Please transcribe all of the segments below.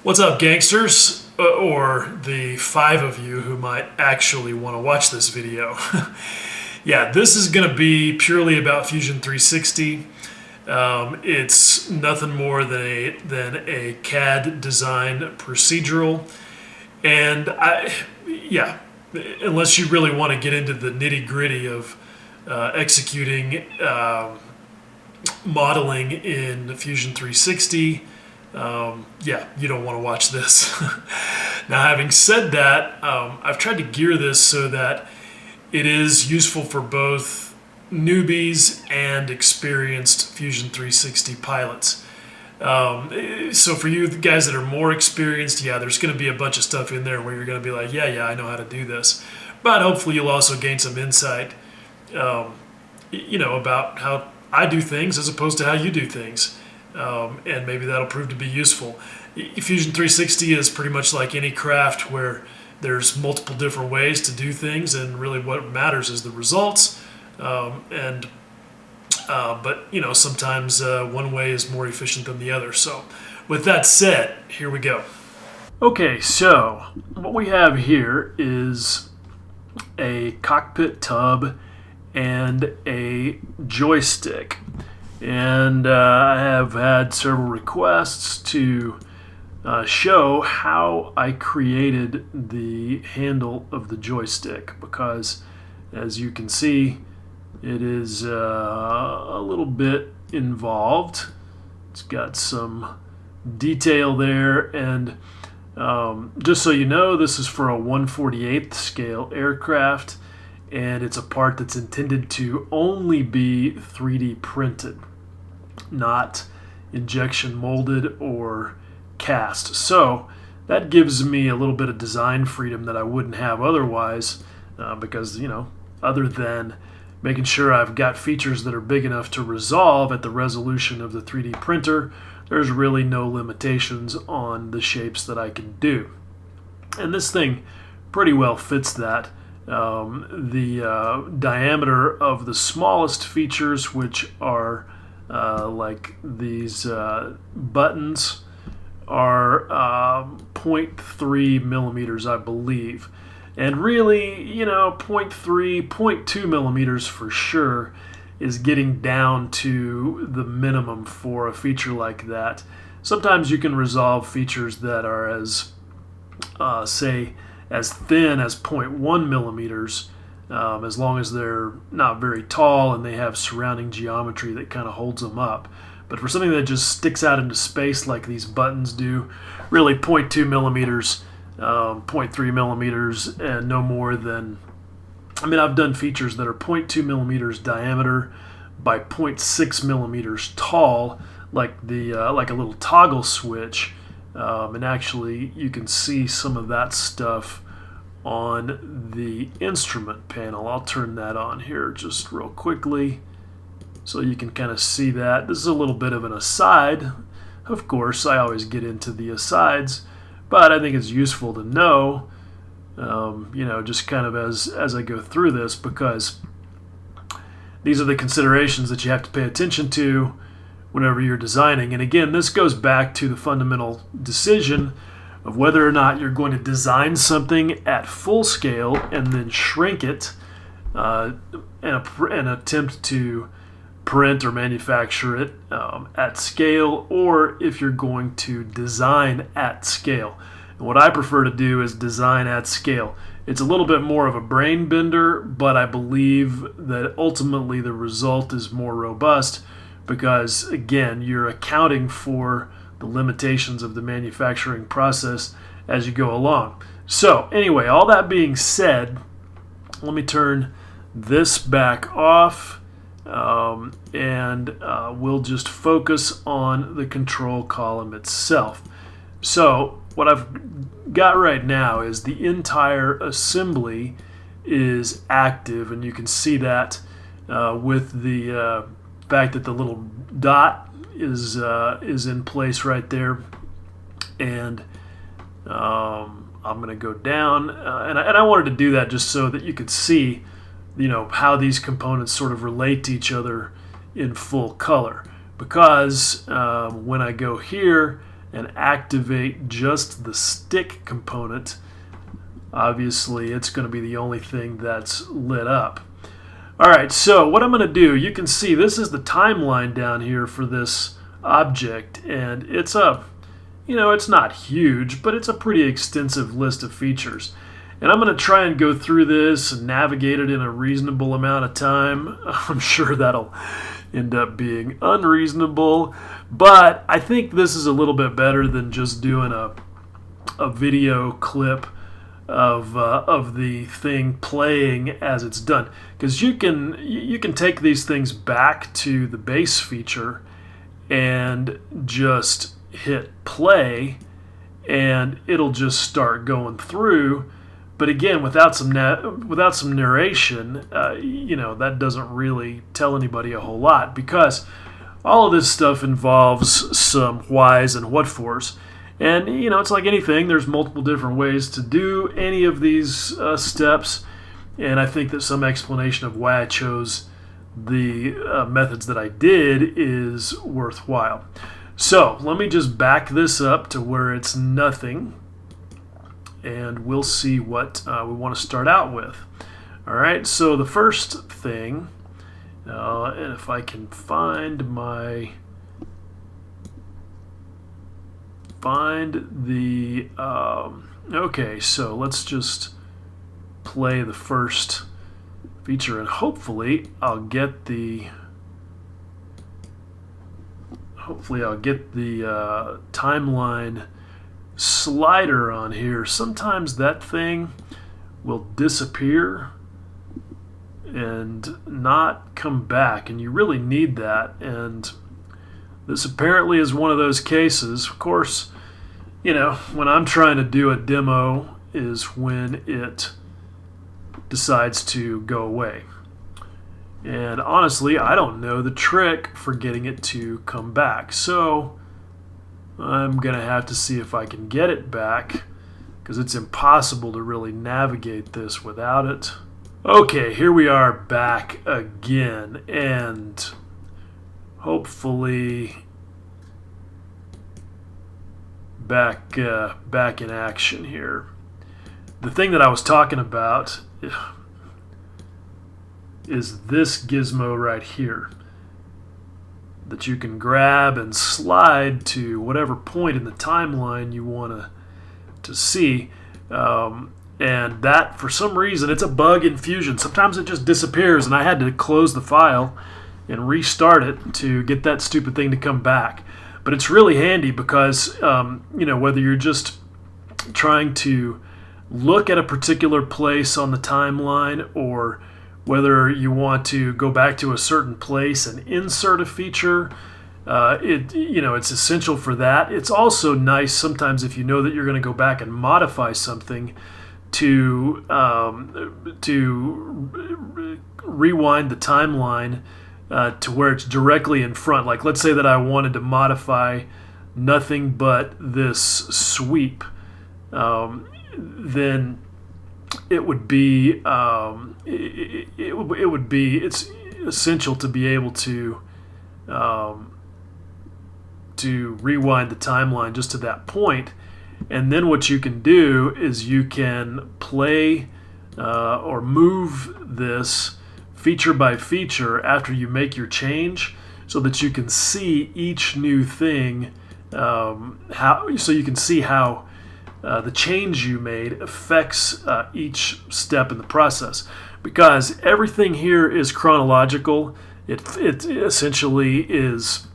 What's up, gangsters? Or the 5 of you who might actually want to watch this video. Yeah, this is going to be purely about Fusion 360. It's nothing more than a CAD design procedural. And unless you really want to get into the nitty gritty of executing modeling in Fusion 360, you don't want to watch this. Now, having said that, I've tried to gear this so that it is useful for both newbies and experienced Fusion 360 pilots. So for you guys that are more experienced, there's going to be a bunch of stuff in there where you're going to be like, yeah, I know how to do this. But hopefully you'll also gain some insight, about how I do things as opposed to how you do things. And maybe that'll prove to be useful. Fusion 360 is pretty much like any craft where there's multiple different ways to do things, and really what matters is the results. But sometimes one way is more efficient than the other. So with that said, here we go. Okay, so what we have here is a cockpit tub and a joystick. And I have had several requests to show how I created the handle of the joystick, because as you can see, it is a little bit involved. It's got some detail there, and just so you know, this is for a 1/48th scale aircraft, and it's a part that's intended to only be 3D printed, not injection molded or cast. So that gives me a little bit of design freedom that I wouldn't have otherwise, because, other than making sure I've got features that are big enough to resolve at the resolution of the 3D printer, there's really no limitations on the shapes that I can do. And this thing pretty well fits that. The diameter of the smallest features, which are like these buttons, are 0.3 millimeters, I believe. And really, 0.3, 0.2 millimeters for sure is getting down to the minimum for a feature like that. Sometimes you can resolve features that are as thin as 0.1 millimeters, as long as they're not very tall and they have surrounding geometry that kind of holds them up. But for something that just sticks out into space like these buttons do, really 0.2 millimeters, 0.3 millimeters, and no more than, I've done features that are 0.2 millimeters diameter by 0.6 millimeters tall, like like a little toggle switch. And actually, you can see some of that stuff on the instrument panel. I'll turn that on here just real quickly so you can kind of see that. This is a little bit of an aside. Of course, I always get into the asides, but I think it's useful to know, just kind of as I go through this, because these are the considerations that you have to pay attention to whenever you're designing. And again, this goes back to the fundamental decision of whether or not you're going to design something at full scale and then shrink it and attempt to print or manufacture it at scale, or if you're going to design at scale. And what I prefer to do is design at scale. It's a little bit more of a brain bender, but I believe that ultimately the result is more robust, because again, you're accounting for the limitations of the manufacturing process as you go along. So anyway, all that being said, let me turn this back off, and we'll just focus on the control column itself. So what I've got right now is the entire assembly is active, and you can see that with the fact that the little dot is in place right there. And I'm going to go down, and I wanted to do that just so that you could see, how these components sort of relate to each other in full color. Because when I go here and activate just the stick component, obviously it's going to be the only thing that's lit up. Alright, so what I'm going to do, you can see this is the timeline down here for this object, and it's it's not huge, but it's a pretty extensive list of features. And I'm going to try and go through this and navigate it in a reasonable amount of time. I'm sure that'll end up being unreasonable, but I think this is a little bit better than just doing a video clip of the thing playing as it's done, because you can take these things back to the base feature and just hit play and it'll just start going through. But again, without some narration, that doesn't really tell anybody a whole lot, because all of this stuff involves some whys and what fors. And, it's like anything. There's multiple different ways to do any of these steps. And I think that some explanation of why I chose the methods that I did is worthwhile. So let me just back this up to where it's nothing, and we'll see what we want to start out with. All right, so the first thing, and if I can find the okay, so let's just play the first feature, and hopefully I'll get the timeline slider on here. Sometimes that thing will disappear and not come back, and you really need that. And this apparently is one of those cases. Of course, when I'm trying to do a demo is when it decides to go away. And honestly, I don't know the trick for getting it to come back. So I'm going to have to see if I can get it back, because it's impossible to really navigate this without it. Okay, here we are back again, and hopefully back in action here. The thing that I was talking about is this gizmo right here that you can grab and slide to whatever point in the timeline you want to see. And that, for some reason, it's a bug in Fusion. Sometimes it just disappears, and I had to close the file and restart it to get that stupid thing to come back. But it's really handy because, whether you're just trying to look at a particular place on the timeline, or whether you want to go back to a certain place and insert a feature, it's essential for that. It's also nice sometimes if you know that you're going to go back and modify something to rewind the timeline to where it's directly in front. Like, let's say that I wanted to modify nothing but this sweep, then it would be it's essential to be able to rewind the timeline just to that point. And then what you can do is you can play or move this feature by feature after you make your change, so that you can see each new thing, so you can see how the change you made affects each step in the process. Because everything here is chronological. It essentially is,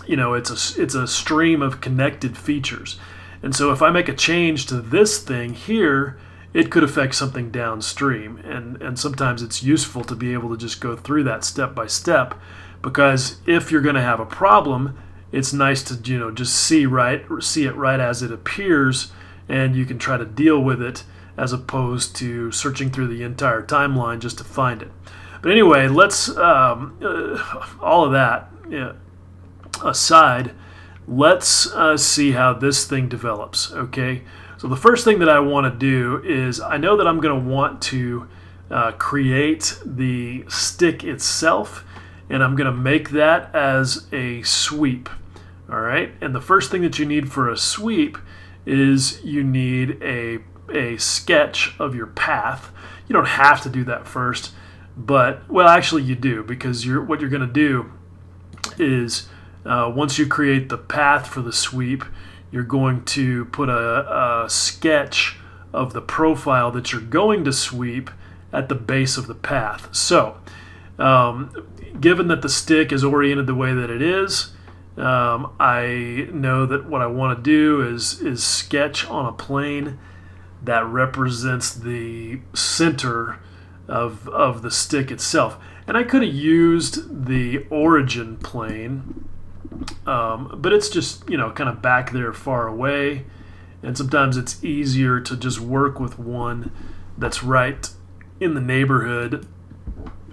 it's a stream of connected features. And so if I make a change to this thing here, it could affect something downstream. And sometimes it's useful to be able to just go through that step by step, because if you're going to have a problem, it's nice to just see it right as it appears, and you can try to deal with it as opposed to searching through the entire timeline just to find it. But anyway, let's all of that aside, let's see how this thing develops. Okay, so the first thing that I want to do is, I know that I'm going to want to create the stick itself, and I'm going to make that as a sweep. All right, and the first thing that you need for a sweep is you need a sketch of your path. You don't have to do that first, but, well, actually you do, because what you're going to do is once you create the path for the sweep, you're going to put a sketch of the profile that you're going to sweep at the base of the path. So, given that the stick is oriented the way that it is, I know that what I want to do is sketch on a plane that represents the center of the stick itself. And I could have used the origin plane, but it's just, kind of back there far away. And sometimes it's easier to just work with one that's right in the neighborhood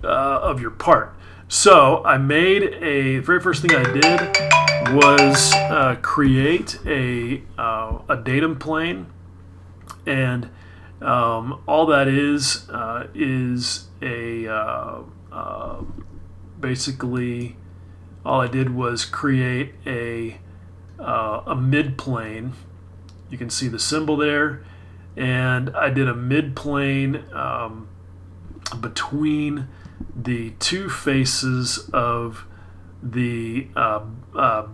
of your part. So I made the very first thing I did was create a datum plane, and all that is basically all I did was create a mid plane. You can see the symbol there, and I did a mid plane between the two faces of the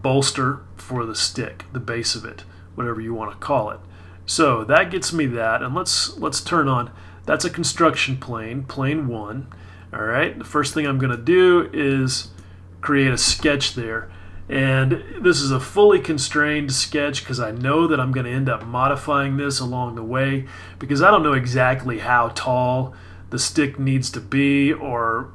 bolster for the stick, the base of it, whatever you want to call it. So that gets me that, and let's turn on. That's a construction plane, plane 1. All right. The first thing I'm going to do is create a sketch there, and this is a fully constrained sketch because I know that I'm going to end up modifying this along the way, because I don't know exactly how tall the stick needs to be or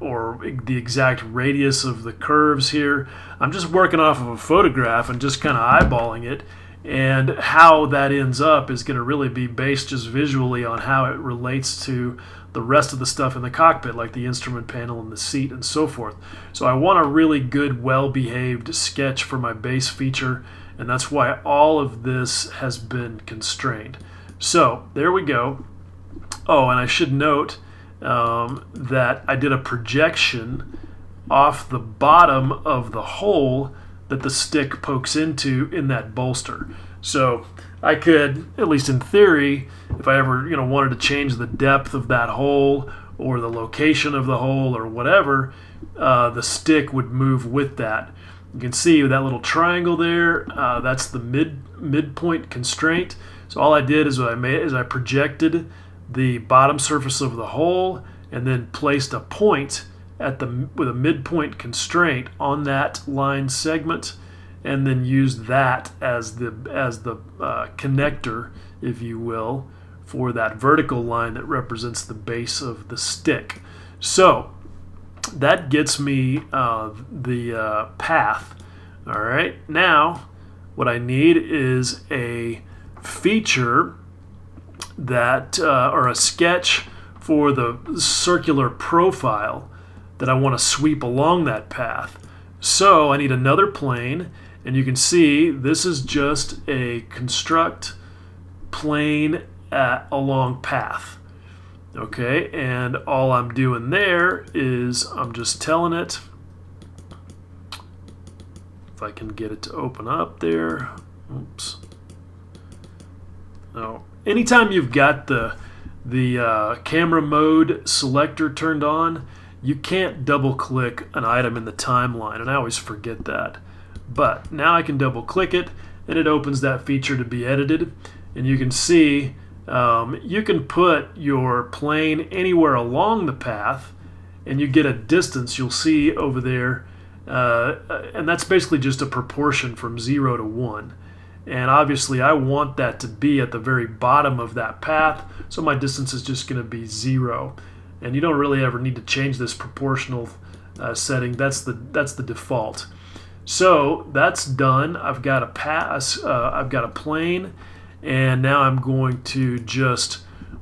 the exact radius of the curves here. I'm just working off of a photograph and just kind of eyeballing it, and how that ends up is going to really be based just visually on how it relates to the rest of the stuff in the cockpit, like the instrument panel and the seat and so forth. So I want a really good, well-behaved sketch for my base feature, and that's why all of this has been constrained. So there we go. Oh, and I should note that I did a projection off the bottom of the hole that the stick pokes into in that bolster. So I could, at least in theory, if I ever wanted to change the depth of that hole or the location of the hole or whatever, the stick would move with that. You can see that little triangle there. That's the midpoint constraint. So all I did is I projected the bottom surface of the hole and then placed a point with a midpoint constraint on that line segment, and then used that as the connector, if you will, for that vertical line that represents the base of the stick. So that gets me the path. All right, now what I need is a feature that or a sketch for the circular profile that I want to sweep along that path. So I need another plane, and you can see this is just a construct plane along path. Okay, and all I'm doing there is I'm just telling it, if I can get it to open up there. Oops. No. Anytime you've got the camera mode selector turned on, you can't double click an item in the timeline, and I always forget that. But now I can double click it, and it opens that feature to be edited, and you can see you can put your plane anywhere along the path, and you get a distance you'll see over there, and that's basically just a proportion from 0 to 1. And obviously I want that to be at the very bottom of that path, so my distance is just going to be 0. And you don't really ever need to change this proportional setting. That's the default. So that's done. I've got a pass. I've got a plane, and now I'm going to just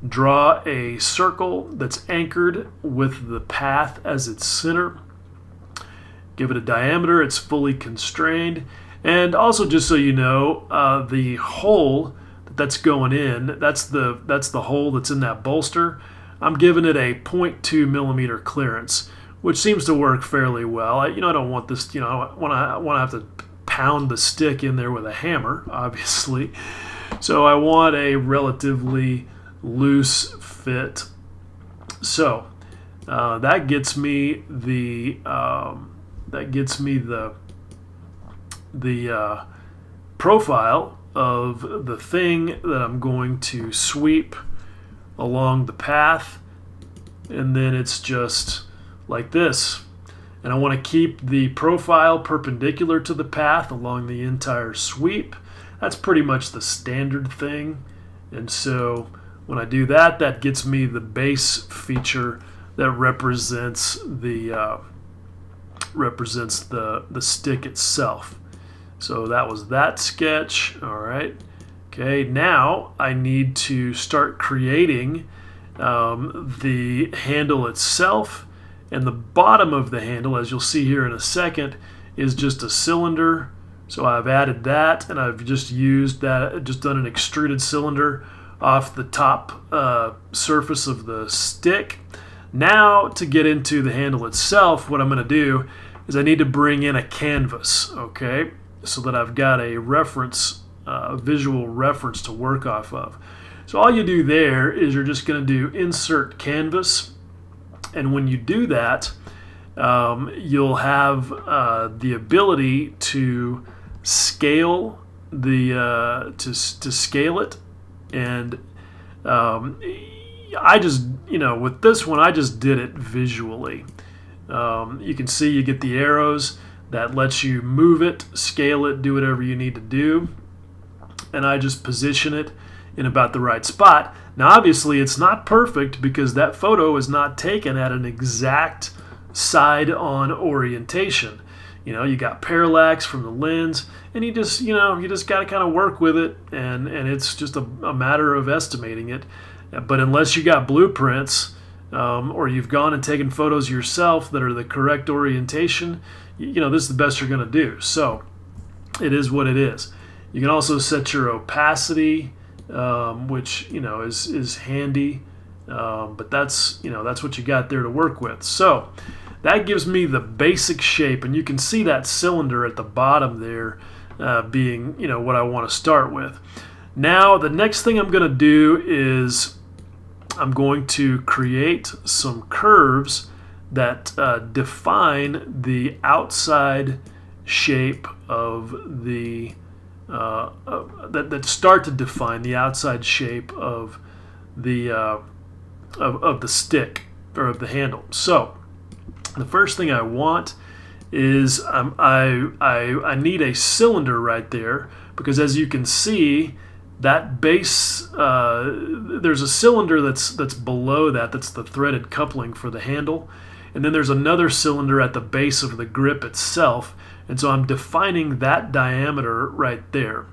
draw a circle that's anchored with the path as its center. Give it a diameter. It's fully constrained. And also, just so you know, the hole that's going in, that's the hole that's in that bolster. I'm giving it a 0.2 millimeter clearance, which seems to work fairly well. I don't want this, I want to have to pound the stick in there with a hammer, obviously. So I want a relatively loose fit. So that gets me the profile of the thing that I'm going to sweep along the path, and then it's just like this. And I want to keep the profile perpendicular to the path along the entire sweep. That's pretty much the standard thing. And so when I do that, that gets me the base feature that represents the stick itself. So that was that sketch. All right. Okay, now I need to start creating the handle itself. And the bottom of the handle, as you'll see here in a second, is just a cylinder. So I've added that, and I've just used that, just done an extruded cylinder off the top surface of the stick. Now, to get into the handle itself, what I'm going to do is I need to bring in a canvas, okay, so that I've got a reference, visual reference to work off of. So all you do there is you're just going to do insert canvas. And when you do that, you'll have the ability to scale to scale it. And I just, with this one, I just did it visually. You can see you get the arrows that lets you move it, scale it, do whatever you need to do. And I just position it in about the right spot. Now, obviously, it's not perfect because that photo is not taken at an exact side-on orientation. You got parallax from the lens, and you just got to kind of work with it, and it's just a matter of estimating it. But unless you got blueprints, or you've gone and taken photos yourself that are the correct orientation, this is the best you're going to do. So it is what it is. You can also set your opacity, which is handy, but that's what you got there to work with. So that gives me the basic shape, and you can see that cylinder at the bottom there being what I want to start with. Now the next thing I'm going to do is I'm going to create some curves that define the outside shape of the that start to define the outside shape of the stick or of the handle. So the first thing I want is I need a cylinder right there, because as you can see, that base there's a cylinder that's below that's the threaded coupling for the handle, and then there's another cylinder at the base of the grip itself. And so I'm defining that diameter right there.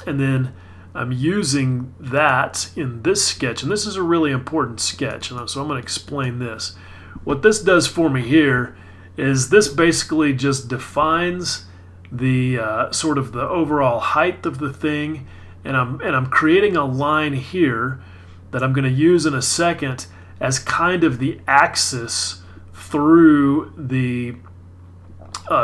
And then I'm using that in this sketch. And this is a really important sketch. And so I'm going to explain this. What this does for me here is this basically just defines the sort of the overall height of the thing. And I'm creating a line here that I'm going to use in a second as kind of the axis through the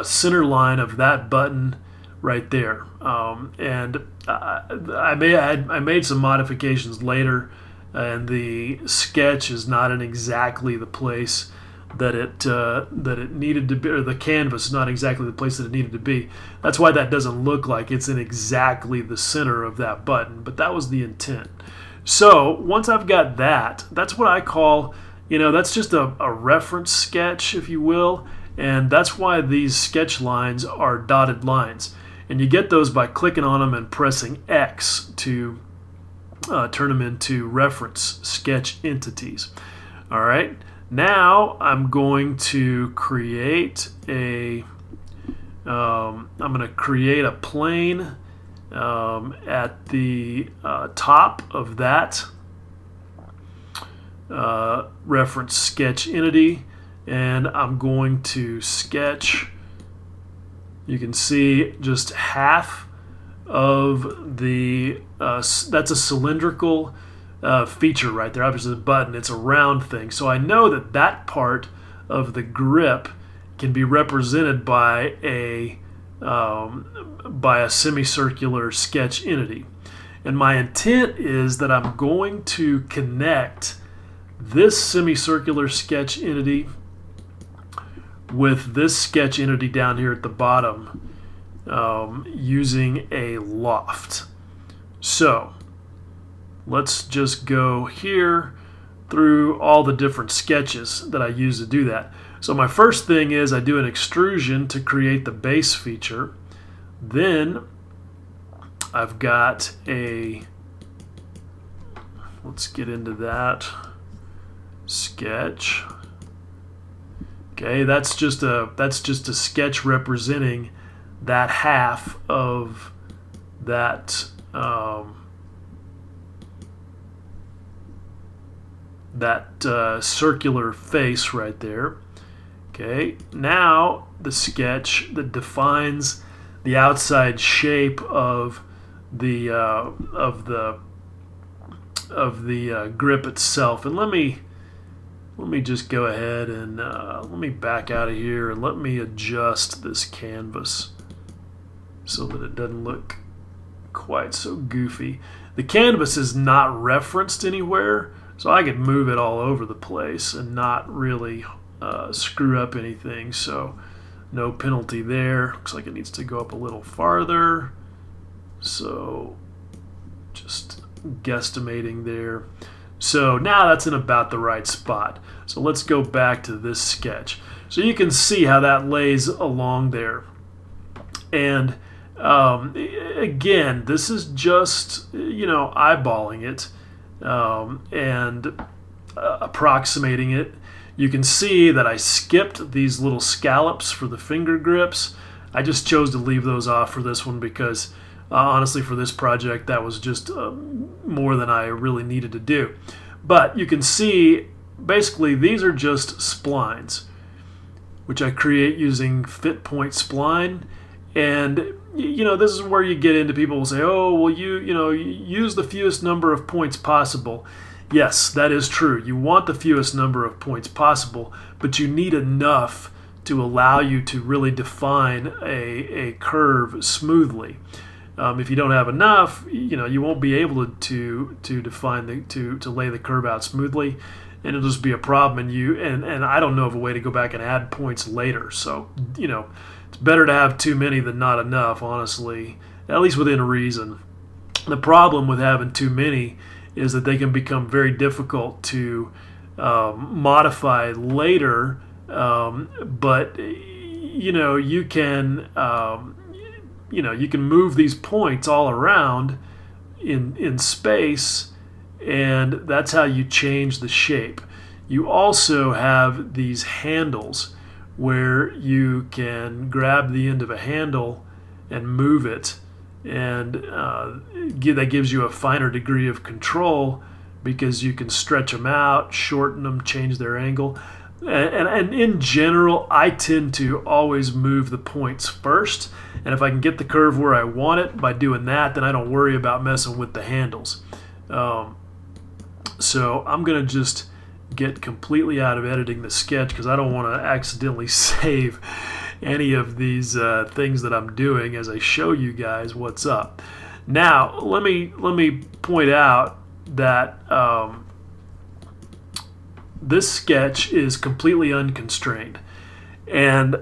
center line of that button right there. And I made some modifications later, and the sketch is not in exactly the place that it needed to be, or the canvas is not exactly the place that it needed to be. That's why that doesn't look like it's in exactly the center of that button, but that was the intent. So once I've got that, that's what I call, that's just a reference sketch, if you will. And that's why these sketch lines are dotted lines. And you get those by clicking on them and pressing X to turn them into reference sketch entities. All right. Now I'm going to create a plane at the top of that reference sketch entity. And I'm going to sketch, you can see just half of the, that's a cylindrical feature right there. Obviously the button, it's a round thing. So I know that part of the grip can be represented by a by a semicircular sketch entity. And my intent is that I'm going to connect this semicircular sketch entity with this sketch entity down here at the bottom using a loft. So let's just go here through all the different sketches that I use to do that. So my first thing is I do an extrusion to create the base feature. Then I've got let's get into that, sketch. Okay, that's just a sketch representing that half of that circular face right there. Okay, now the sketch that defines the outside shape of the grip itself. And let me just go ahead and let me back out of here and let me adjust this canvas so that it doesn't look quite so goofy. The canvas is not referenced anywhere, so I could move it all over the place and not really screw up anything. So no penalty there. Looks like it needs to go up a little farther. So just guesstimating there. So now that's in about the right spot. So let's go back to this sketch. So you can see how that lays along there. And again, this is just, eyeballing it and approximating it. You can see that I skipped these little scallops for the finger grips. I just chose to leave those off for this one because honestly, for this project, that was just more than I really needed to do. But you can see, basically, these are just splines, which I create using fit point spline. And, this is where you get into people will say, oh, well, you use the fewest number of points possible. Yes, that is true. You want the fewest number of points possible, but you need enough to allow you to really define a curve smoothly. If you don't have enough, you won't be able to define to lay the curve out smoothly, and it'll just be a problem. And I don't know of a way to go back and add points later. So it's better to have too many than not enough, honestly, at least within reason. The problem with having too many is that they can become very difficult to modify later. But you can. You can move these points all around in space, and that's how you change the shape. You also have these handles where you can grab the end of a handle and move it, and that gives you a finer degree of control because you can stretch them out, shorten them, change their angle. And in general, I tend to always move the points first. And if I can get the curve where I want it by doing that, then I don't worry about messing with the handles. So I'm going to just get completely out of editing the sketch because I don't want to accidentally save any of these things that I'm doing as I show you guys what's up. Now, let me point out that this sketch is completely unconstrained. And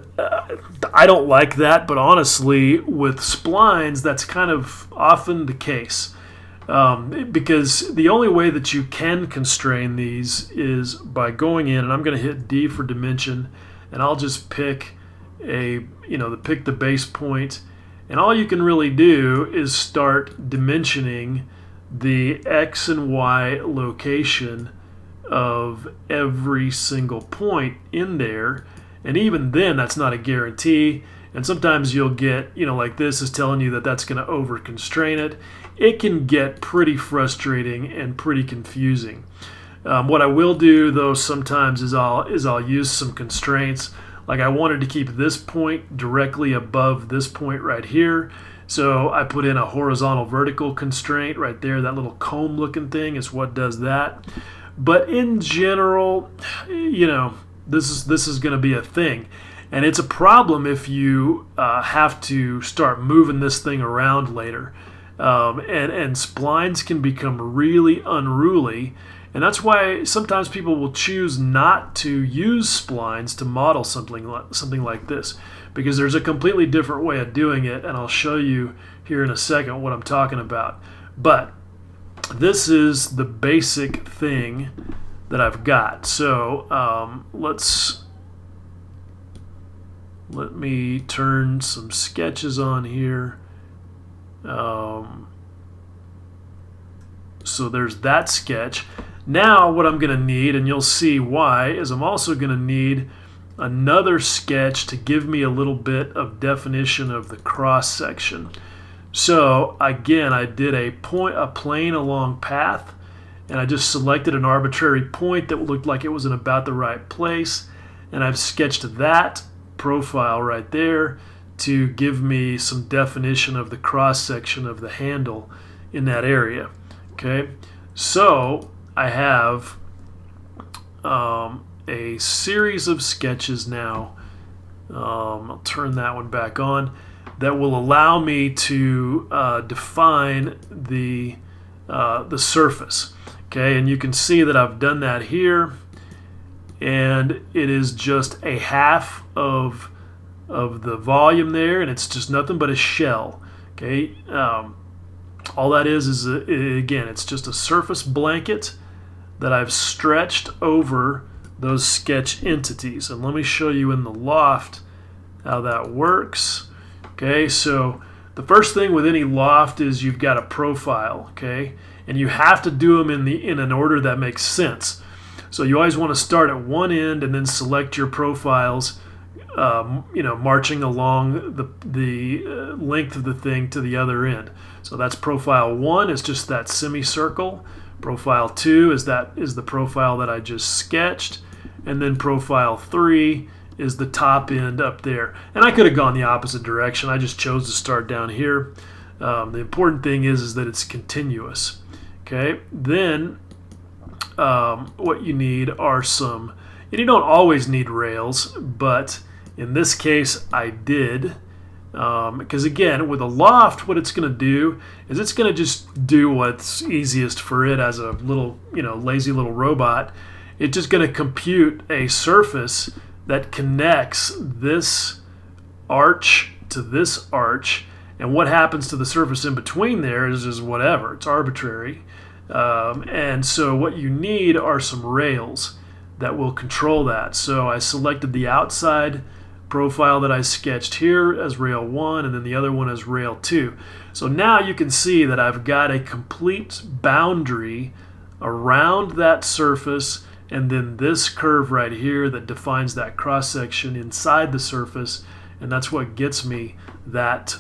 I don't like that, but honestly, with splines, that's kind of often the case. Because the only way that you can constrain these is by going in, and I'm going to hit D for dimension, and I'll just pick pick the base point, and all you can really do is start dimensioning the X and Y location of every single point in there. And even then, that's not a guarantee. And sometimes you'll get, like this is telling you that that's going to over constrain it. It can get pretty frustrating and pretty confusing. What I will do though sometimes is I'll use some constraints. Like I wanted to keep this point directly above this point right here. So I put in a horizontal vertical constraint right there. That little comb looking thing is what does that. But in general, this is going to be a thing. And it's a problem if you have to start moving this thing around later. And splines can become really unruly. And that's why sometimes people will choose not to use splines to model something like this, because there's a completely different way of doing it, and I'll show you here in a second what I'm talking about. But this is the basic thing that I've got. So let me turn some sketches on here. So there's that sketch. Now what I'm going to need, and you'll see why, is I'm also going to need another sketch to give me a little bit of definition of the cross section. So again, I did a plane along path, and I just selected an arbitrary point that looked like it was in about the right place, and I've sketched that profile right there to give me some definition of the cross section of the handle in that area. Okay, so I have a series of sketches now. I'll turn that one back on. That will allow me to define the surface. Okay, and you can see that I've done that here, and it is just a half of the volume there, and it's just nothing but a shell. Okay, all that is again, it's just a surface blanket that I've stretched over those sketch entities. And let me show you in the loft how that works. Okay, so the first thing with any loft is you've got a profile, okay, and you have to do them in an order that makes sense. So you always want to start at one end and then select your profiles, marching along the length of the thing to the other end. So that's profile 1 is just that semicircle. Profile 2 is the profile that I just sketched, and then profile 3 is the top end up there. And I could have gone the opposite direction. I just chose to start down here. The important thing is that it's continuous. Okay, then what you need are some, and you don't always need rails, but in this case I did, because again, with a loft, what it's going to do is it's going to just do what's easiest for it as a little, lazy little robot. It's just going to compute a surface that connects this arch to this arch, and what happens to the surface in between there is just whatever. It's arbitrary. And so what you need are some rails that will control that. So I selected the outside profile that I sketched here as rail 1, and then the other one as rail 2. So now you can see that I've got a complete boundary around that surface, and then this curve right here that defines that cross section inside the surface, and that's what gets me that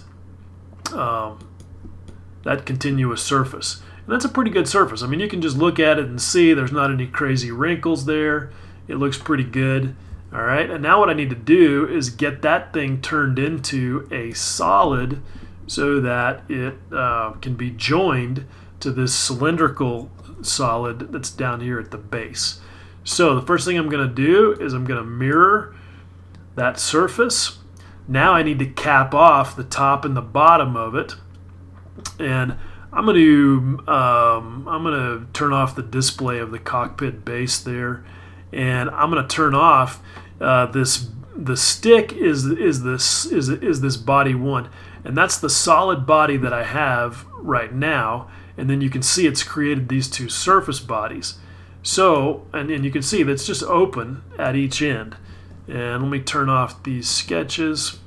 that continuous surface. And that's a pretty good surface. I mean, you can just look at it and see there's not any crazy wrinkles there. It looks pretty good. All right, and now what I need to do is get that thing turned into a solid so that it can be joined to this cylindrical solid that's down here at the base. So the first thing I'm going to do is I'm going to mirror that surface. Now I need to cap off the top and the bottom of it, and I'm going to turn off the display of the cockpit base there, and I'm going to turn off the stick is this body 1, and that's the solid body that I have right now. And then you can see it's created these two surface bodies. So and you can see that's just open at each end. And let me turn off these sketches.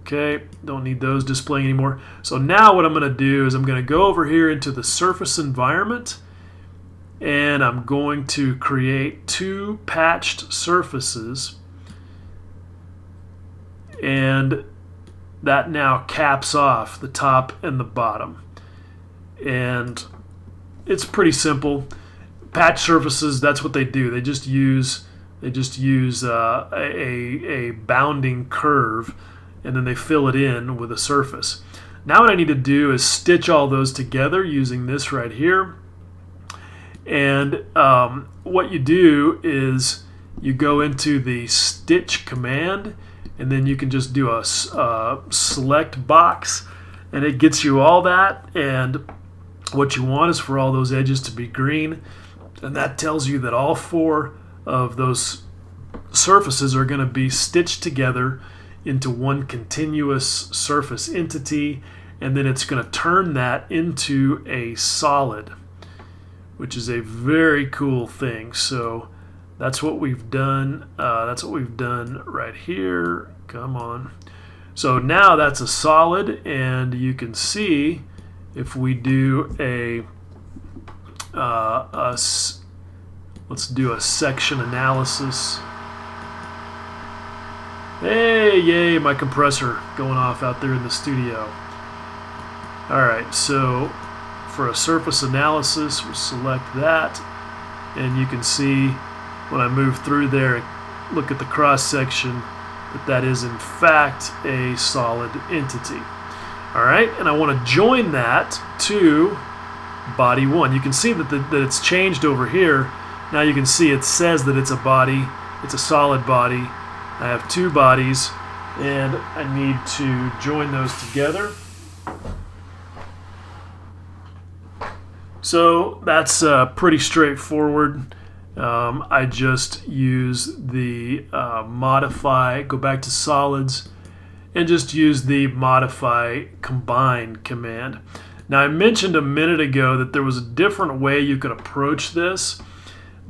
Okay, don't need those displaying anymore. So now what I'm going to do is I'm going to go over here into the surface environment, and I'm going to create two patched surfaces, and that now caps off the top and the bottom. And it's pretty simple. Patch surfaces, that's what they do. They just use a bounding curve, and then they fill it in with a surface. Now what I need to do is stitch all those together using this right here. And what you do is you go into the stitch command, and then you can just do a select box, and it gets you all that. And what you want is for all those edges to be green, and that tells you that all 4 of those surfaces are going to be stitched together into one continuous surface entity, and then it's going to turn that into a solid, which is a very cool thing. So that's what we've done. That's what we've done right here. Come on. So now that's a solid, and you can see if we do let's do a section analysis. Hey, yay, my compressor going off out there in the studio. Alright, so for a surface analysis, we'll select that, and you can see when I move through there, look at the cross section, that is in fact a solid entity. Alright, and I want to join that to body 1. You can see that it's changed over here. Now you can see it says that it's a body, it's a solid body. I have 2 bodies, and I need to join those together. So that's pretty straightforward. I just use the modify, go back to solids, and just use the modify combine command. Now I mentioned a minute ago that there was a different way you could approach this.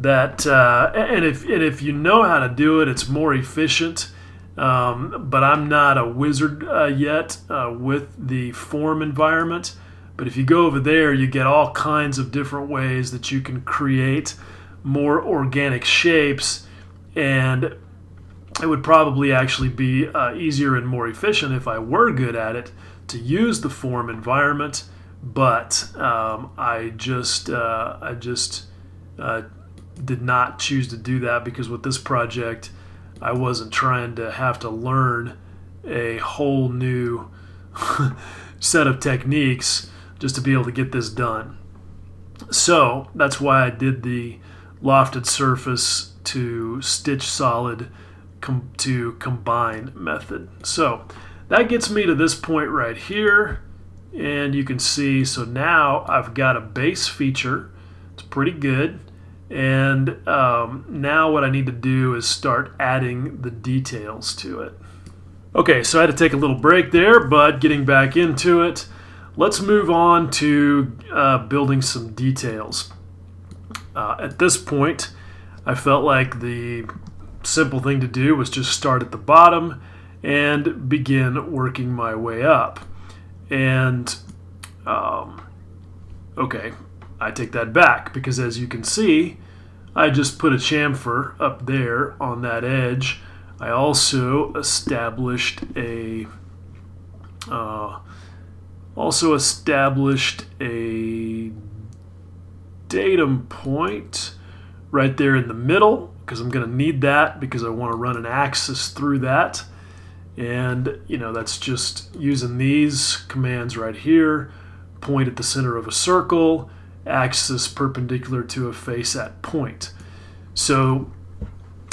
And if you know how to do it, it's more efficient. But I'm not a wizard yet with the form environment. But if you go over there, you get all kinds of different ways that you can create more organic shapes, and it would probably actually be easier and more efficient if I were good at it to use the form environment. But I just did not choose to do that, because with this project I wasn't trying to have to learn a whole new set of techniques just to be able to get this done. So that's why I did the lofted surface to stitch solid to combine method. So that gets me to this point right here, and you can see, so now I've got a base feature. It's pretty good. And now what I need to do is start adding the details to it. Okay, so I had to take a little break there, but getting back into it, let's move on to building some details. At this point, I felt like the simple thing to do was just start at the bottom and begin working my way up. And, okay, I take that back, because as you can see, I just put a chamfer up there on that edge. I also established a datum point right there in the middle, because I'm going to need that because I want to run an axis through that. And that's just using these commands right here: point at the center of a circle, axis perpendicular to a face at point. So,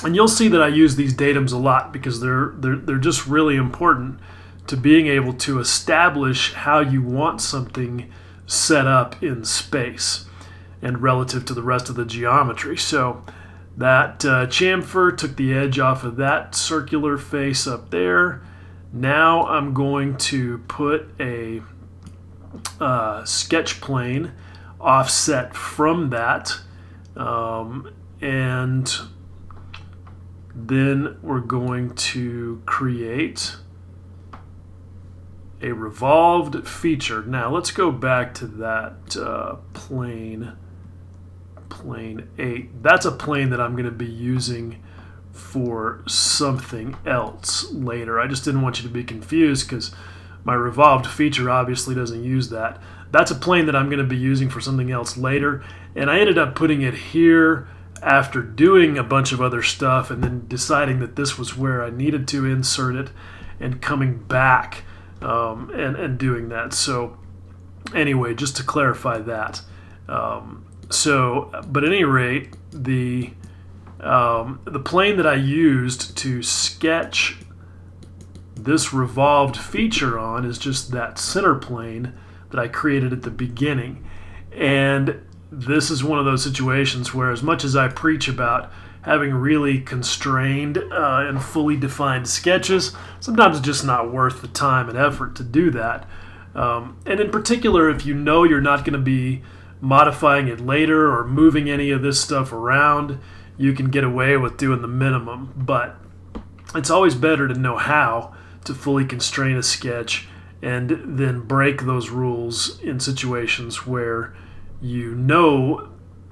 and you'll see that I use these datums a lot, because they're just really important to being able to establish how you want something set up in space and relative to the rest of the geometry. So that chamfer took the edge off of that circular face up there. Now I'm going to put a sketch plane offset from that, and then we're going to create a revolved feature. Now let's go back to that plane 8. That's a plane that I'm going to be using for something else later. I just didn't want you to be confused, because my revolved feature obviously doesn't use that. That's a plane that I'm going to be using for something else later, and I ended up putting it here after doing a bunch of other stuff and then deciding that this was where I needed to insert it, and coming back and doing that. So anyway, just to clarify that. But at any rate, the The plane that I used to sketch this revolved feature on is just that center plane that I created at the beginning. And this is one of those situations where, as much as I preach about having really constrained and fully defined sketches, sometimes it's just not worth the time and effort to do that. And in particular, if you know you're not going to be modifying it later or moving any of this stuff around, you can get away with doing the minimum. But it's always better to know how to fully constrain a sketch and then break those rules in situations where you know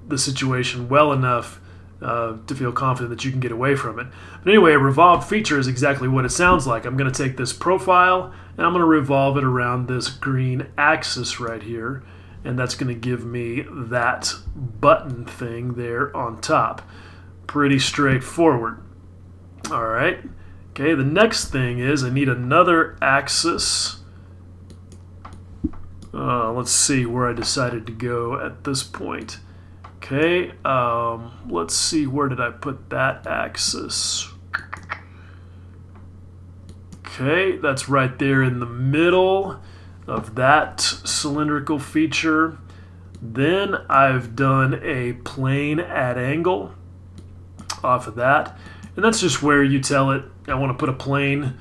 the situation well enough to feel confident that you can get away from it. But anyway, a revolved feature is exactly what it sounds like. I'm going to take this profile and I'm going to revolve it around this green axis right here, and that's going to give me that button thing there on top. Pretty straightforward. All right. Okay, the next thing is I need another axis. Let's see where I decided to go at this point. Okay, let's see, where did I put that axis? Okay, that's right there in the middle of that cylindrical feature. Then I've done a plane at angle off of that. And that's just where you tell it, I want to put a plane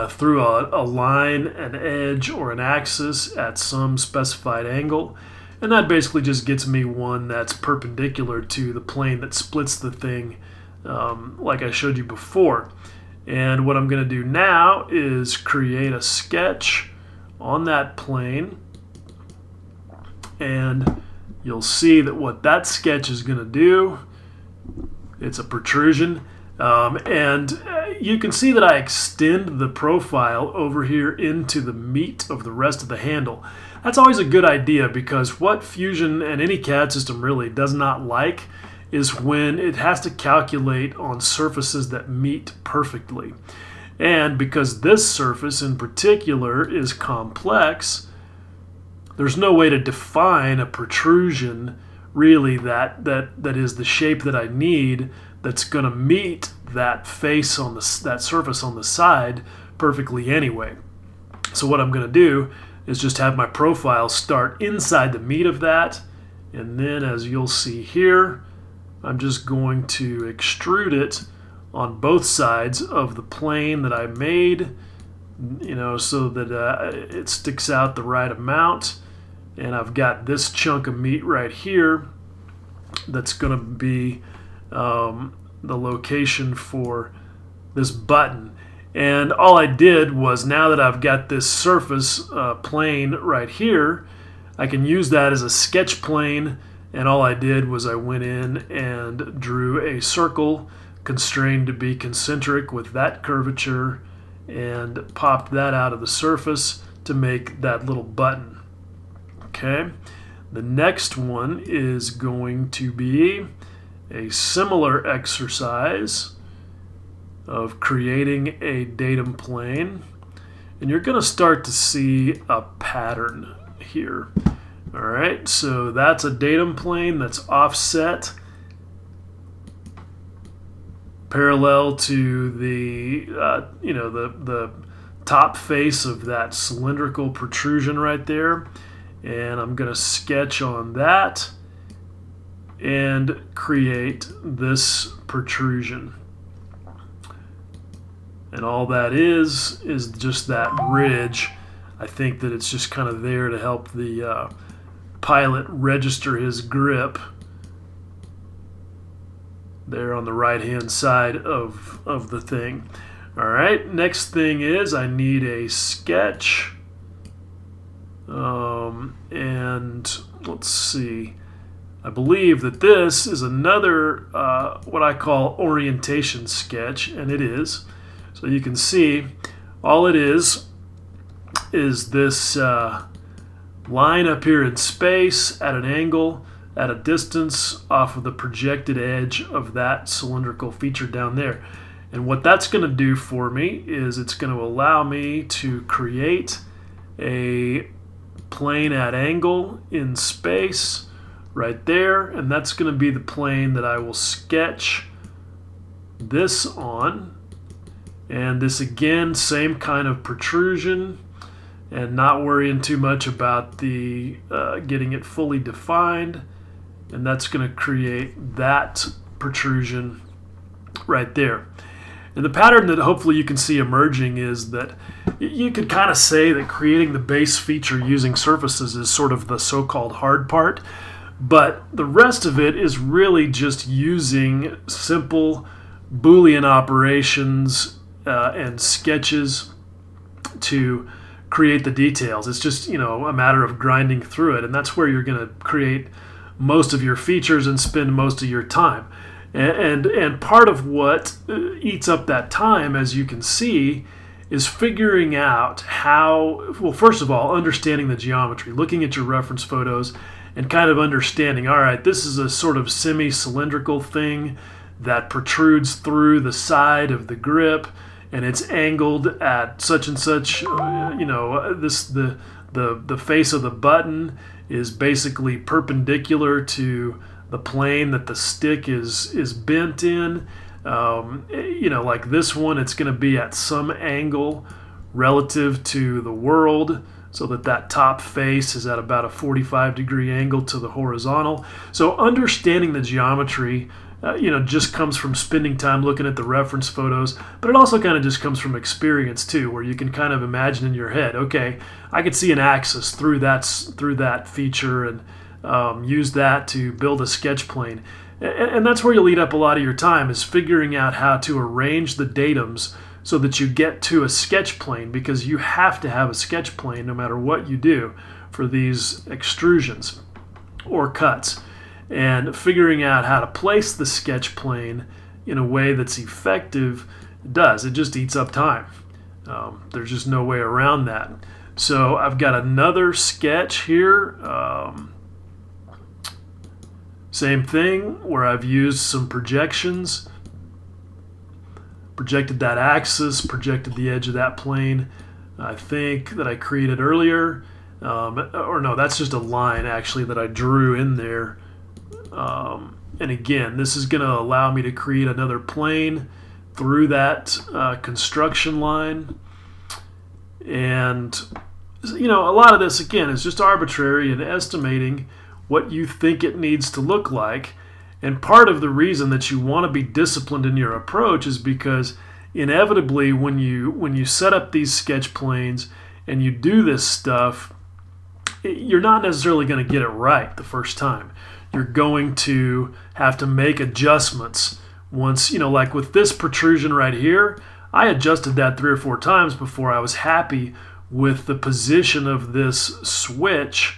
through a line, an edge, or an axis at some specified angle. And that basically just gets me one that's perpendicular to the plane that splits the thing, like I showed you before. And what I'm going to do now is create a sketch on that plane. And you'll see that what that sketch is going to do, it's a protrusion. And you can see that I extend the profile over here into the meat of the rest of the handle. That's always a good idea, because what Fusion and any CAD system really does not like is when it has to calculate on surfaces that meet perfectly. And because this surface in particular is complex, there's no way to define a protrusion really that is the shape that I need, that's going to meet that face on that surface on the side perfectly anyway. So what I'm going to do is just have my profile start inside the meat of that, and then, as you'll see here, I'm just going to extrude it on both sides of the plane that I made, so that it sticks out the right amount. And I've got this chunk of meat right here that's going to be the location for this button. And all I did was, now that I've got this surface plane right here, I can use that as a sketch plane. And all I did was I went in and drew a circle constrained to be concentric with that curvature and popped that out of the surface to make that little button. Okay, the next one is going to be a similar exercise of creating a datum plane, and you're going to start to see a pattern here. All right, so that's a datum plane that's offset parallel to the the top face of that cylindrical protrusion right there. And I'm going to sketch on that and create this protrusion. And all that is just that ridge. I think that it's just kind of there to help the pilot register his grip there on the right hand side of the thing. All right, next thing is I need a sketch. And let's see, I believe that this is another what I call orientation sketch, and it is. So you can see all it is this line up here in space at an angle, at a distance off of the projected edge of that cylindrical feature down there. And what that's going to do for me is it's going to allow me to create a plane at angle in space right there, and that's going to be the plane that I will sketch this on, and this again, same kind of protrusion, and not worrying too much about the getting it fully defined, and that's going to create that protrusion right there. And the pattern that hopefully you can see emerging is that you could kind of say that creating the base feature using surfaces is sort of the so-called hard part, but the rest of it is really just using simple Boolean operations and sketches to create the details. It's just, a matter of grinding through it, and that's where you're going to create most of your features and spend most of your time. And part of what eats up that time, as you can see, is figuring out how, well, first of all, understanding the geometry, looking at your reference photos and kind of understanding, all right, this is a sort of semi-cylindrical thing that protrudes through the side of the grip, and it's angled at such and such, the face of the button is basically perpendicular to the plane that the stick is bent in. Like this one, it's going to be at some angle relative to the world, so that top face is at about a 45-degree angle to the horizontal. So understanding the geometry, just comes from spending time looking at the reference photos, but it also kind of just comes from experience too, where you can kind of imagine in your head, okay, I could see an axis through that feature and use that to build a sketch plane. And that's where you'll eat up a lot of your time, is figuring out how to arrange the datums so that you get to a sketch plane, because you have to have a sketch plane no matter what you do for these extrusions or cuts. And figuring out how to place the sketch plane in a way that's effective it just eats up time. There's just no way around that. So I've got another sketch here. Same thing, where I've used some projections, projected that axis, projected the edge of that plane, I think, that I created earlier. Or no, that's just a line actually that I drew in there. And again, this is going to allow me to create another plane through that construction line. And, a lot of this, again, is just arbitrary and estimating what you think it needs to look like. And part of the reason that you want to be disciplined in your approach is because inevitably when you set up these sketch planes and you do this stuff, you're not necessarily going to get it right the first time. You're going to have to make adjustments once, like with this protrusion right here, I adjusted that 3 or 4 times before I was happy with the position of this switch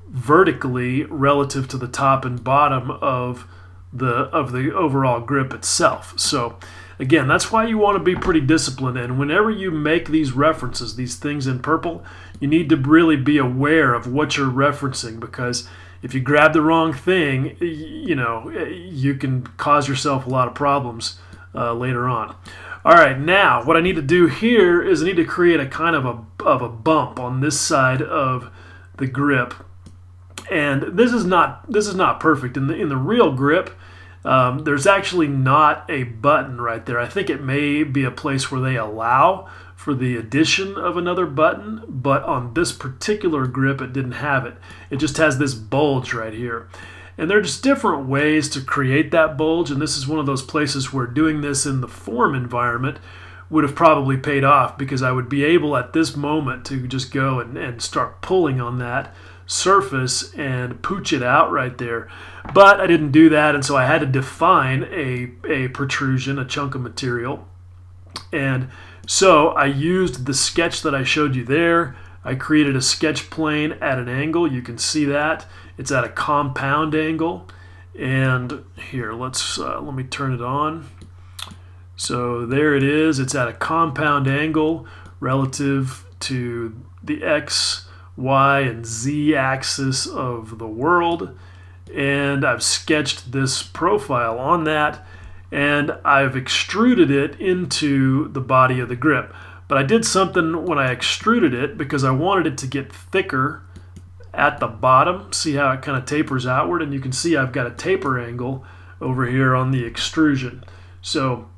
vertically relative to the top and bottom of the overall grip itself. So again, that's why you want to be pretty disciplined, and whenever you make these references, these things in purple, you need to really be aware of what you're referencing, because if you grab the wrong thing, you can cause yourself a lot of problems later on. All right, now what I need to do here is I need to create a kind of a bump on this side of the grip. And this is not perfect. In the real grip, there's actually not a button right there. I think it may be a place where they allow for the addition of another button, but on this particular grip, it didn't have it. It just has this bulge right here. And there are just different ways to create that bulge, and this is one of those places where doing this in the form environment would have probably paid off, because I would be able at this moment to just go and start pulling on that surface and pooch it out right there. But I didn't do that, and so I had to define a protrusion, a chunk of material. And so I used the sketch that I showed you there. I created a sketch plane at an angle. You can see that. It's at a compound angle. And here, let me turn it on. So there it is. It's at a compound angle relative to the X, Y, and Z axis of the world. And I've sketched this profile on that, and I've extruded it into the body of the grip. But I did something when I extruded it, because I wanted it to get thicker at the bottom. See how it kind of tapers outward, and you can see I've got a taper angle over here on the extrusion. So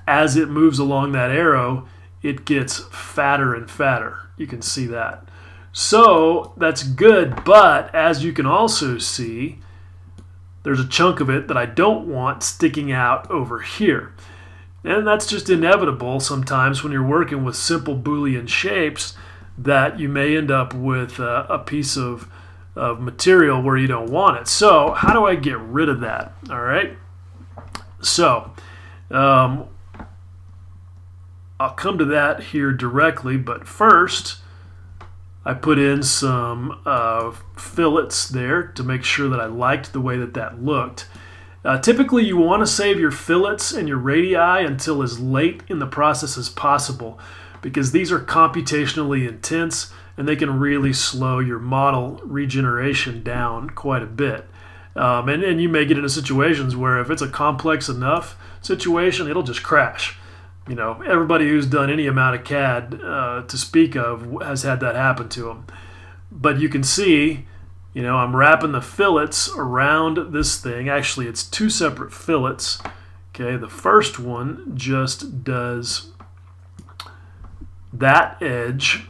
as it moves along that arrow, it gets fatter and fatter. You can see that. So that's good, but as you can also see, there's a chunk of it that I don't want sticking out over here. And that's just inevitable sometimes when you're working with simple Boolean shapes, that you may end up with a piece of material where you don't want it. So how do I get rid of that? All right. So I'll come to that here directly, but first I put in some fillets there to make sure that I liked the way that that looked. Typically, you want to save your fillets and your radii until as late in the process as possible, because these are computationally intense and they can really slow your model regeneration down quite a bit. And you may get into situations where if it's a complex enough situation, it'll just crash. You know, everybody who's done any amount of CAD to speak of has had that happen to them. But you can see, you know, I'm wrapping the fillets around this thing. Actually, it's two separate fillets. Okay, the first one just does that edge.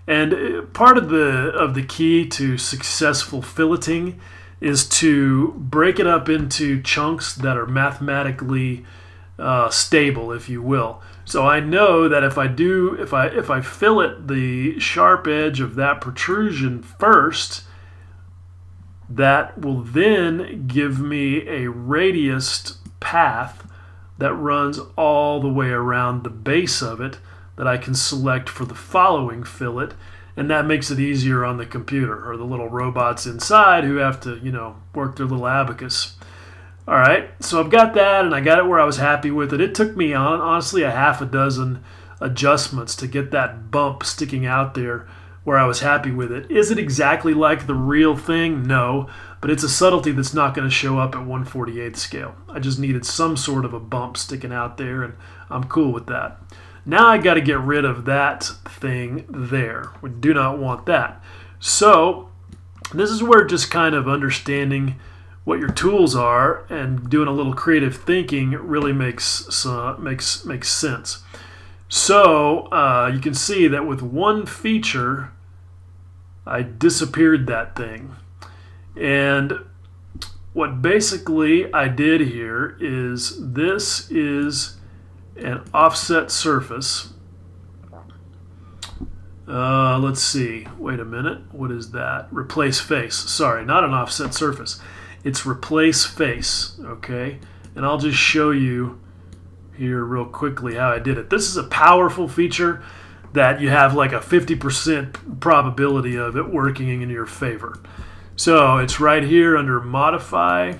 And part of the key to successful filleting is to break it up into chunks that are mathematically stable, if you will. So I know that if I fillet the sharp edge of that protrusion first, that will then give me a radiused path that runs all the way around the base of it that I can select for the following fillet, and that makes it easier on the computer or the little robots inside who have to, you know, work their little abacus. All right, so I've got that, and I got it where I was happy with it. It took me, honestly, a half a dozen adjustments to get that bump sticking out there where I was happy with it. Is it exactly like the real thing? No, but it's a subtlety that's not going to show up at 1/48 scale. I just needed some sort of a bump sticking out there, and I'm cool with that. Now I got to get rid of that thing there. We do not want that. So this is where just kind of understanding what your tools are and doing a little creative thinking really makes sense. So you can see that with one feature, I disappeared that thing. And what basically I did here is this is an offset surface. Let's see. Wait a minute. What is that? Replace face. Sorry, not an offset surface. It's replace face. Okay. And I'll just show you here real quickly how I did it. This is a powerful feature that you have like a 50% probability of it working in your favor. So it's right here under modify,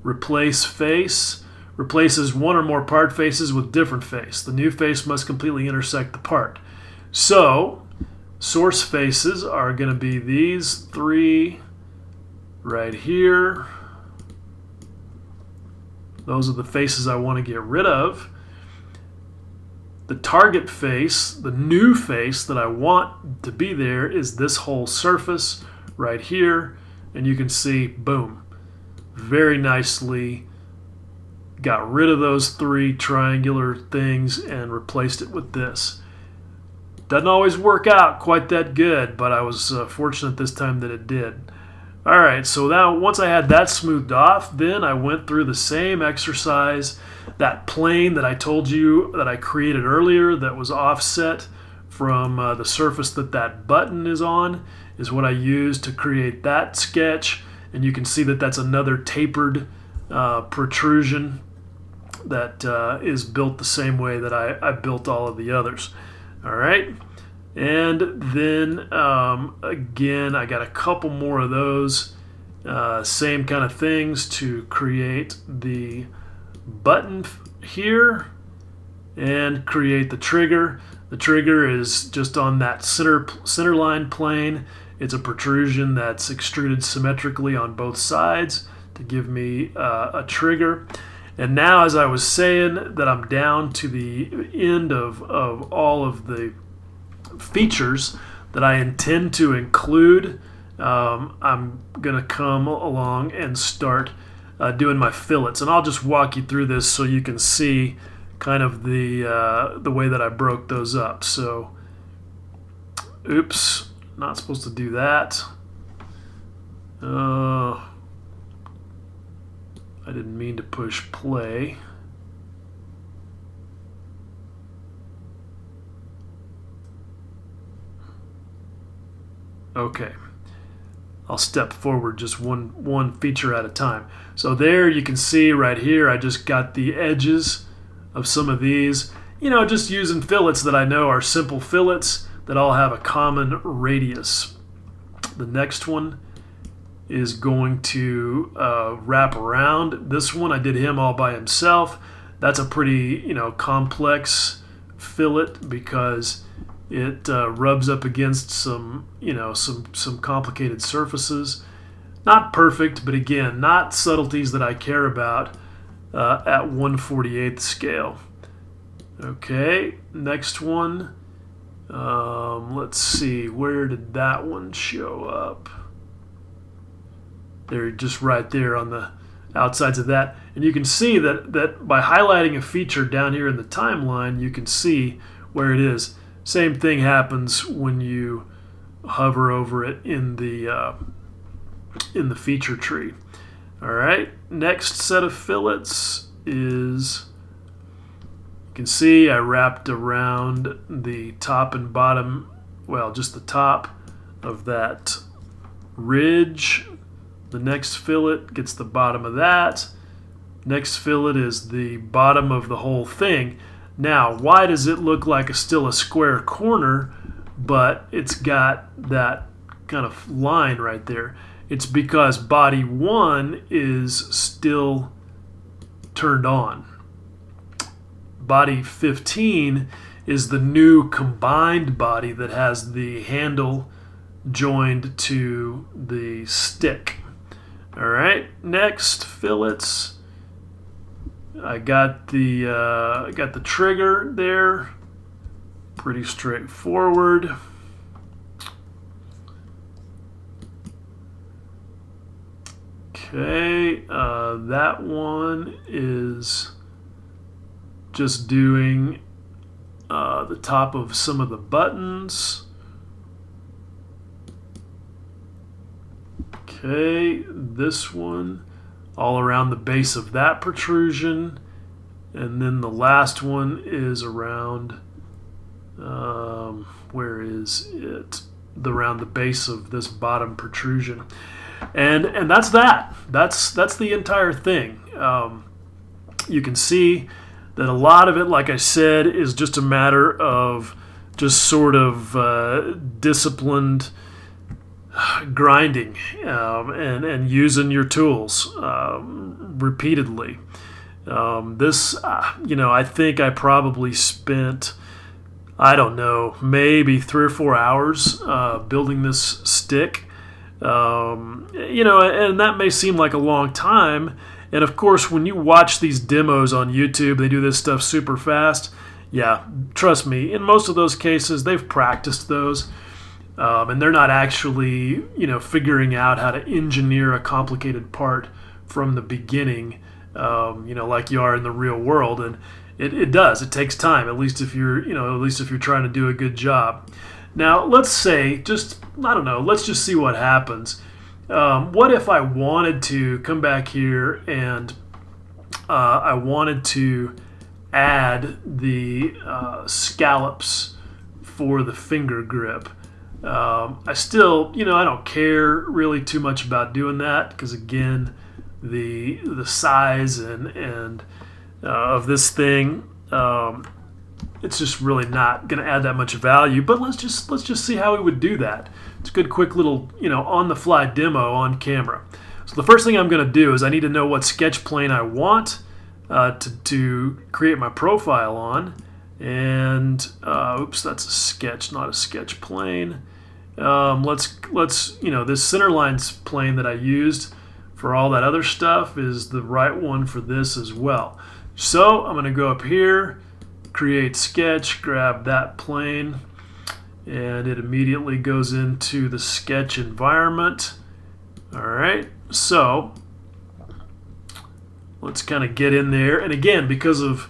replace face. Replaces one or more part faces with different face. The new face must completely intersect the part. So source faces are going to be these three right here. Those are the faces I want to get rid of. The target face, the new face that I want to be there, is this whole surface right here. And you can see, boom, very nicely got rid of those three triangular things and replaced it with this. Doesn't always work out quite that good, but I was fortunate this time that it did. All right, so now once I had that smoothed off, then I went through the same exercise. That plane that I told you that I created earlier that was offset from the surface that that button is on is what I used to create that sketch. And you can see that that's another tapered protrusion that is built the same way that I built all of the others. All right. And then again, I got a couple more of those same kind of things to create the button here and create the trigger. The trigger is just on that center line plane. It's a protrusion that's extruded symmetrically on both sides to give me a trigger. And now, as I was saying, that I'm down to the end of all of the features that I intend to include, I'm going to come along and start doing my fillets. And I'll just walk you through this so you can see kind of the way that I broke those up. So, oops, not supposed to do that. I didn't mean to push play. Okay, I'll step forward just one feature at a time. So there you can see right here, I just got the edges of some of these, just using fillets that I know are simple fillets that all have a common radius. The next one is going to wrap around. This one, I did him all by himself. That's a pretty, complex fillet because it rubs up against some complicated surfaces. Not perfect, but again, not subtleties that I care about at 1/48 scale. Okay, next one. Let's see, where did that one show up? They're just right there on the outsides of that. And you can see that by highlighting a feature down here in the timeline, you can see where it is. Same thing happens when you hover over it in the feature tree. All right, next set of fillets is, you can see I wrapped around the top and bottom, well, just the top of that ridge. The next fillet gets the bottom of that. Next fillet is the bottom of the whole thing. Now, why does it look like still a square corner, but it's got that kind of line right there? It's because body 1 is still turned on. Body 15 is the new combined body that has the handle joined to the stick. All right, next fillets. I got the trigger there. Pretty straightforward. Okay, that one is just doing the top of some of the buttons. Okay, this one all around the base of that protrusion, and then the last one is around where is it? Around the base of this bottom protrusion, and that's that. That's the entire thing. You can see that a lot of it, like I said, is just a matter of just sort of disciplined grinding and using your tools repeatedly. This, I think I probably spent, I don't know, maybe 3 or 4 hours building this stick. And that may seem like a long time. And of course, when you watch these demos on YouTube, they do this stuff super fast. Yeah, trust me, in most of those cases, they've practiced those. And they're not actually, figuring out how to engineer a complicated part from the beginning, like you are in the real world. And it does. It takes time, at least if you're trying to do a good job. Now, let's say, let's just see what happens. What if I wanted to come back here and I wanted to add the scallops for the finger grip? I still, I don't care really too much about doing that because, again, the size and of this thing, it's just really not going to add that much value. But let's just see how we would do that. It's a good, quick little, on-the-fly demo on camera. So the first thing I'm going to do is I need to know what sketch plane I want to create my profile on. And oops, that's a sketch, not a sketch plane. Let's this center lines plane that I used for all that other stuff is the right one for this as well. So I'm going to go up here, create sketch, grab that plane, and it immediately goes into the sketch environment. All right, so let's kind of get in there. And again, because of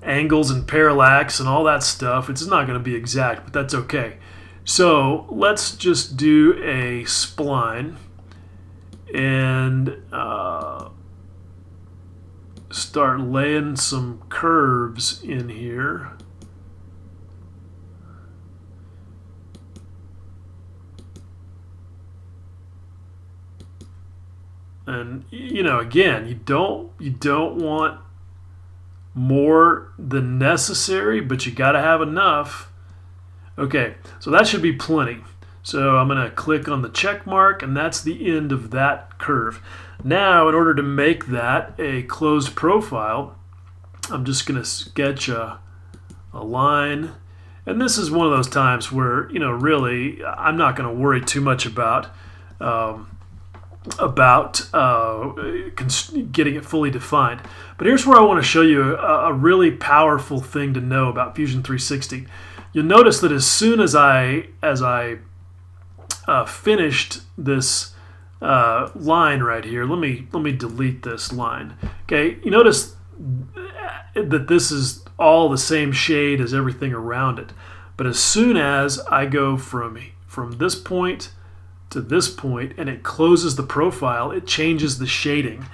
angles and parallax and all that stuff. It's not going to be exact, but that's okay. So let's just do a spline and start laying some curves in here. And again, you don't want more than necessary, but you got to have enough. Okay, so that should be plenty. So I'm going to click on the check mark, and that's the end of that curve. Now, in order to make that a closed profile, I'm just going to sketch a line. And this is one of those times where, really, I'm not going to worry too much about getting it fully defined. But here's where I want to show you a really powerful thing to know about Fusion 360. You'll notice that as soon as I finished this line right here, let me delete this line. Okay, you notice that this is all the same shade as everything around it. But as soon as I go from this point to this point and it closes the profile, it changes the shading.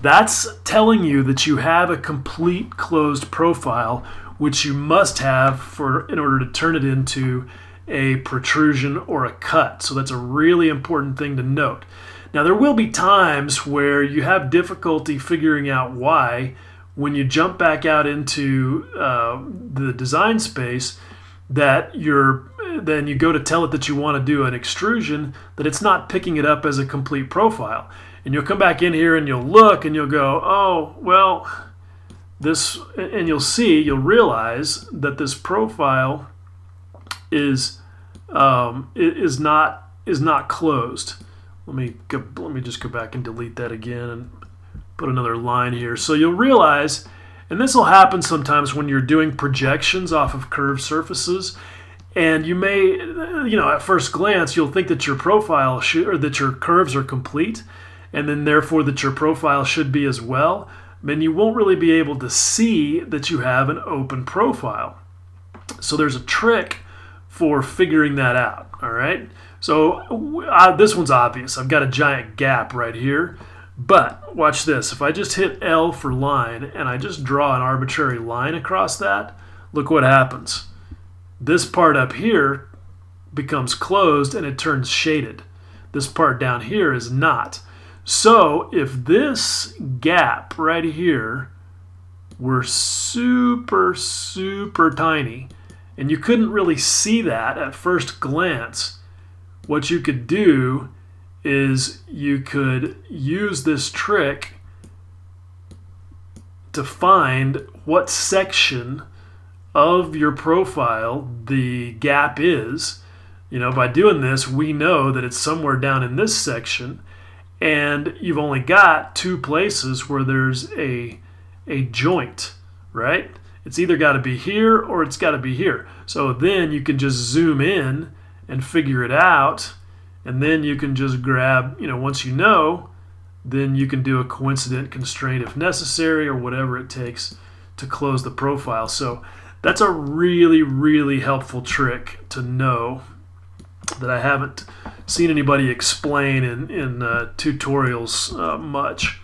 That's telling you that you have a complete closed profile, which you must have in order to turn it into a protrusion or a cut. So that's a really important thing to note. Now, there will be times where you have difficulty figuring out why, when you jump back out into the design space, that then you go to tell it that you want to do an extrusion, that it's not picking it up as a complete profile. And you'll come back in here and you'll look and you'll go, oh, well, and you'll realize that this profile is not closed. Let me just go back and delete that again and put another line here. So you'll realize, and this will happen sometimes when you're doing projections off of curved surfaces, and you may, at first glance, you'll think that your profile or that your curves are complete, and then therefore that your profile should be as well. Then you won't really be able to see that you have an open profile. So there's a trick for figuring that out, all right? So this one's obvious. I've got a giant gap right here, but watch this. If I just hit L for line and I just draw an arbitrary line across that, look what happens. This part up here becomes closed and it turns shaded. This part down here is not. So if this gap right here were super, super tiny, and you couldn't really see that at first glance, what you could do is you could use this trick to find what section of your profile the gap is. By doing this, we know that it's somewhere down in this section, and you've only got two places where there's a joint, right? It's either got to be here or it's got to be here. So then you can just zoom in and figure it out, and then you can just grab, once you know, then you can do a coincident constraint if necessary or whatever it takes to close the profile. So that's a really, really helpful trick to know that I haven't seen anybody explain in tutorials much.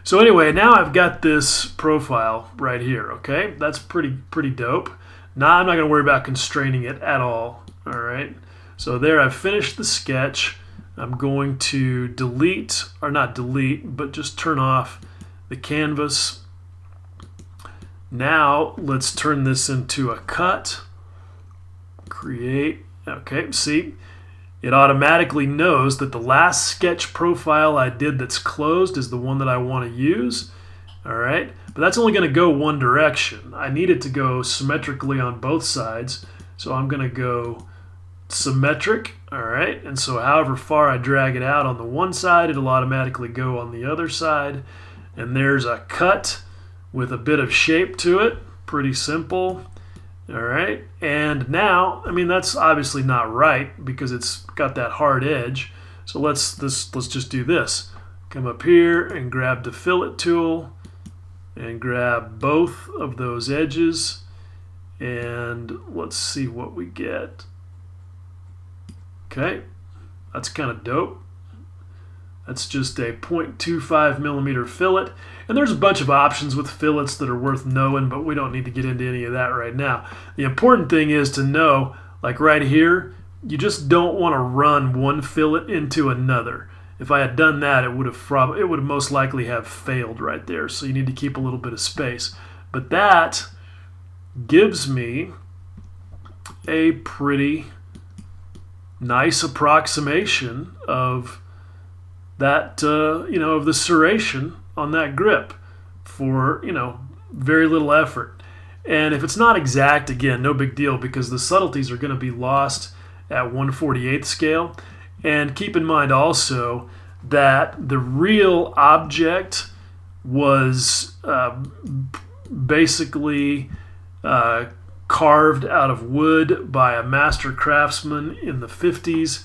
So anyway, now I've got this profile right here, okay? That's pretty dope. Now I'm not going to worry about constraining it at all, all right? So there, I've finished the sketch. I'm going to delete, or not delete, but just turn off the canvas. Now let's turn this into a cut. Create, okay, see? It automatically knows that the last sketch profile I did that's closed is the one that I want to use. All right, but that's only going to go one direction. I need it to go symmetrically on both sides, so I'm going to go symmetric. All right, and so however far I drag it out on the one side, it'll automatically go on the other side. And there's a cut with a bit of shape to it. Pretty simple. All right, and now, that's obviously not right because it's got that hard edge. So let's just do this. Come up here and grab the fillet tool and grab both of those edges, and let's see what we get. Okay, that's kind of dope. That's just a 0.25 millimeter fillet. And there's a bunch of options with fillets that are worth knowing, but we don't need to get into any of that right now. The important thing is to know, like right here, you just don't want to run one fillet into another. If I had done that, it would have most likely have failed right there. So you need to keep a little bit of space. But that gives me a pretty nice approximation of that, of the serration on that grip for, very little effort. And if it's not exact, again, no big deal, because the subtleties are going to be lost at 1/48 scale. And keep in mind also that the real object was basically carved out of wood by a master craftsman in the 50s,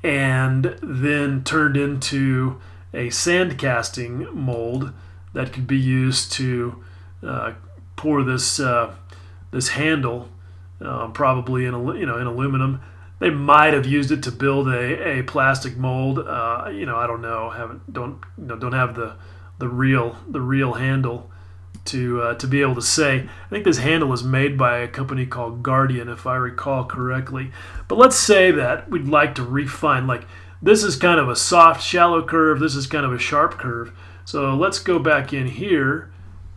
and then turned into a sand casting mold that could be used to pour this handle, probably in aluminum. They might have used it to build a plastic mold. I don't know. Don't have the real handle to be able to say. I think this handle is made by a company called Guardian, if I recall correctly. But let's say that we'd like to refine. Like, this is kind of a soft, shallow curve. This is kind of a sharp curve. So let's go back in here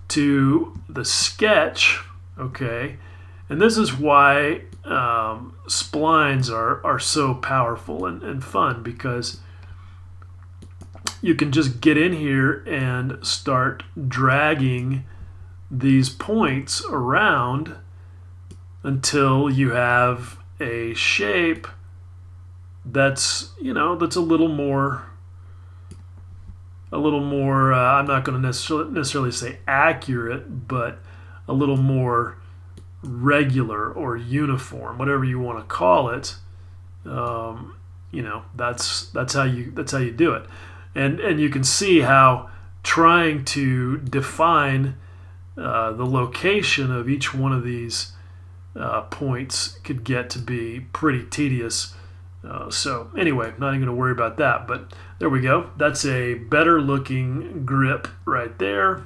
to the sketch, okay? And this is why splines are so powerful and fun, because you can just get in here and start dragging these points around until you have a shape that's that's a little more I'm not going to necessarily say accurate, but a little more regular or uniform, whatever you want to call it. That's how you do it. And you can see how trying to define the location of each one of these points could get to be pretty tedious. So anyway, not even going to worry about that. But there we go. That's a better looking grip right there.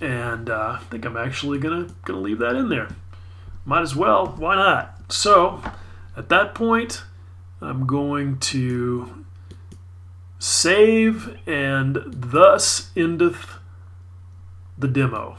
And I think I'm actually gonna leave that in there. Might as well. Why not? So at that point, I'm going to save, and thus endeth the demo.